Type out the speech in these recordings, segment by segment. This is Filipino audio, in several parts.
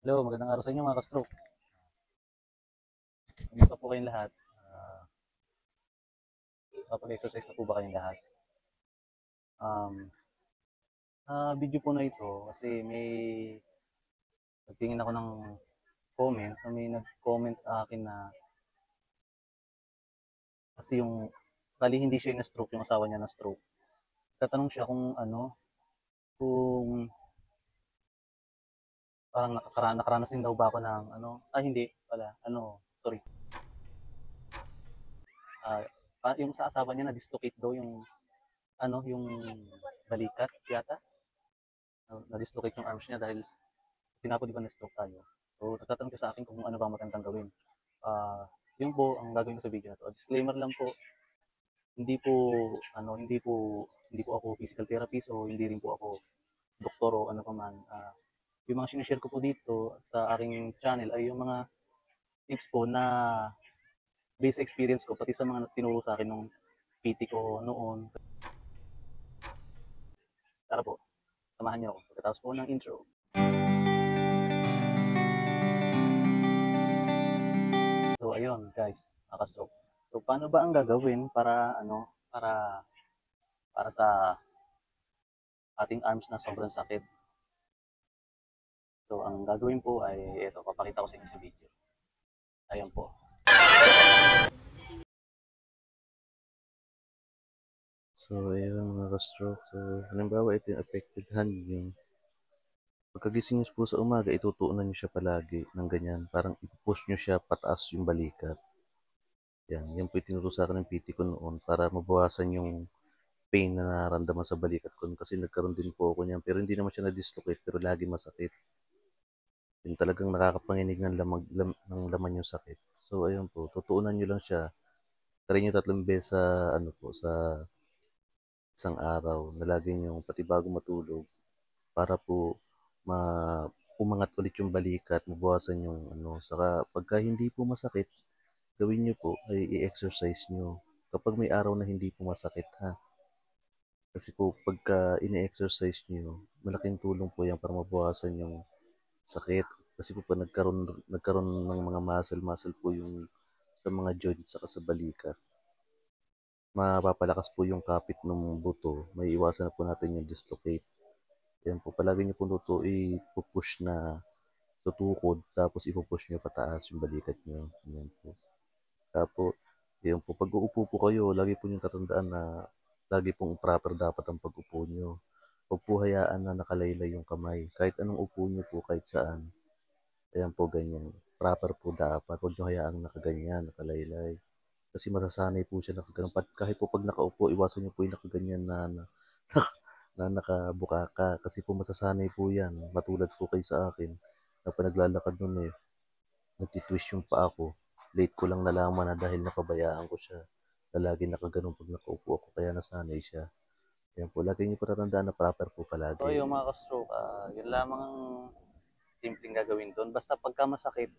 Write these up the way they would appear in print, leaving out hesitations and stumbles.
Hello, magandang araw sa inyo mga ka-stroke. Kumusta po kayong lahat? Kapag-exercise na po ba kayong lahat? Video po na ito kasi may nagtingin ako ng comment, may nag-comment sa akin na kasi yung bali hindi siya na-stroke, yung asawa niya na-stroke. Tatanong siya kung kung parang nakaranas din daw ba ako ng hindi pala, sorry. Yung sa asawa niya na-dislocate daw yung balikat yata. Na-dislocate yung arms niya dahil tinapos di ba na-stroke tayo. So, nagtatanong siya sa akin kung ano ba magandang gawin. Ah, yun po ang gagawin ko sa video na to. Disclaimer lang po, hindi po hindi po ako physical therapist o hindi rin po ako doktor o ano pa man. Yung mga sinishare ko po dito sa aking channel ay yung mga tips po na base experience ko pati sa mga tinuro sa akin nung PT ko noon. Tara po, samahan niyo ako pagkatapos po ng intro. So ayun guys, nakastroke. So paano ba ang gagawin para para sa ating arms na sobrang sakit? So ang gagawin po ay ito, papakita ko sa inyo sa video. Ayan po. So, ayun mga ka-stroke. So, halimbawa ito yung affected hand nyo. Pagkagising nyo po sa umaga, itutuunan nyo siya palagi ng ganyan. Parang ipupush nyo siya pataas yung balikat. Yan po itinuro sa akin ng PT ko noon para mabawasan yung pain na nararamdaman sa balikat ko. Kasi nagkaroon din po ako niyan. Pero hindi naman siya na-dislocate, pero lagi masakit. Yung talagang nakakapanginig ng laman yung sakit. So, ayun po, tutuunan nyo lang siya. Try nyo 3 beses sa isang araw na lagi nyo, pati bago matulog, para po umangat ulit yung balikat, mabawasan yung saka pagka hindi po masakit, gawin nyo po ay i-exercise nyo. Kapag may araw na hindi po masakit ha. Kasi po pagka ini-exercise nyo, malaking tulong po yan para mabawasan yung sakit. Kasi po pag nagkaroon ng mga muscle po yung sa mga joints saka sa balikat, mapapalakas po yung kapit ng buto. May iwasan na po natin yung dislocate. Yan po, palagi nyo po ipupush na tutukod, tapos ipupush nyo pataas yung balikat nyo. Yan po. Tapos, yan po, pag uupo po kayo, lagi po nyo tatandaan na lagi pong proper dapat ang pag-upo nyo. Huwag po hayaan na nakalaylay yung kamay. Kahit anong upo nyo po, kahit saan. Ayan po, ganyan. Proper po dapat. Huwag nyo hayaang nakaganyan, nakalaylay. Kasi masasanay po siya nakaganon. Kahit po pag nakaupo, iwasan nyo po yung nakaganyan na nakabukaka. Kasi po masasanay po yan. Matulad po kayo sa akin. Na pa naglalakad nun nagtitwist yung paa ko. Late ko lang nalaman na dahil napabayaan ko siya. Na lagi nakaganon pag nakaupo ako. Kaya nasanay siya. Yan po. Lagi niyo po tatandaan na proper po palagi. So yung mga ka-stroke, yun lamang ang simpleng gagawin doon. Basta pagka masakit,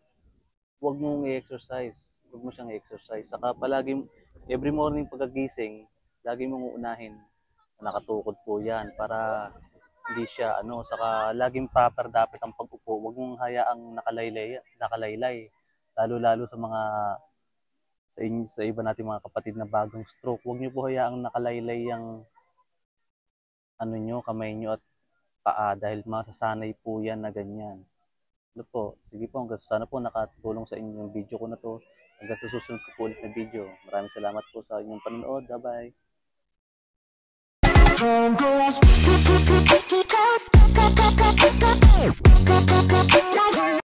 huwag mong i-exercise. Huwag mo siyang i-exercise. Saka palagi, every morning pagkagising, lagi mong uunahin. Nakatukod po yan para hindi siya saka laging proper dapat ang pag-upo. Huwag mong hayaang nakalaylay. Lalo-lalo sa mga sa iba nating mga kapatid na bagong stroke. Huwag niyo po hayaang nakalaylay yung kamay niyo at paa dahil masasanay po yan na ganyan. Po, sige po, sana po nakatulong sa inyo yung video ko na to. Hanggang sa susunod ko po ulit na video. Maraming salamat po sa inyong panonood. Bye-bye.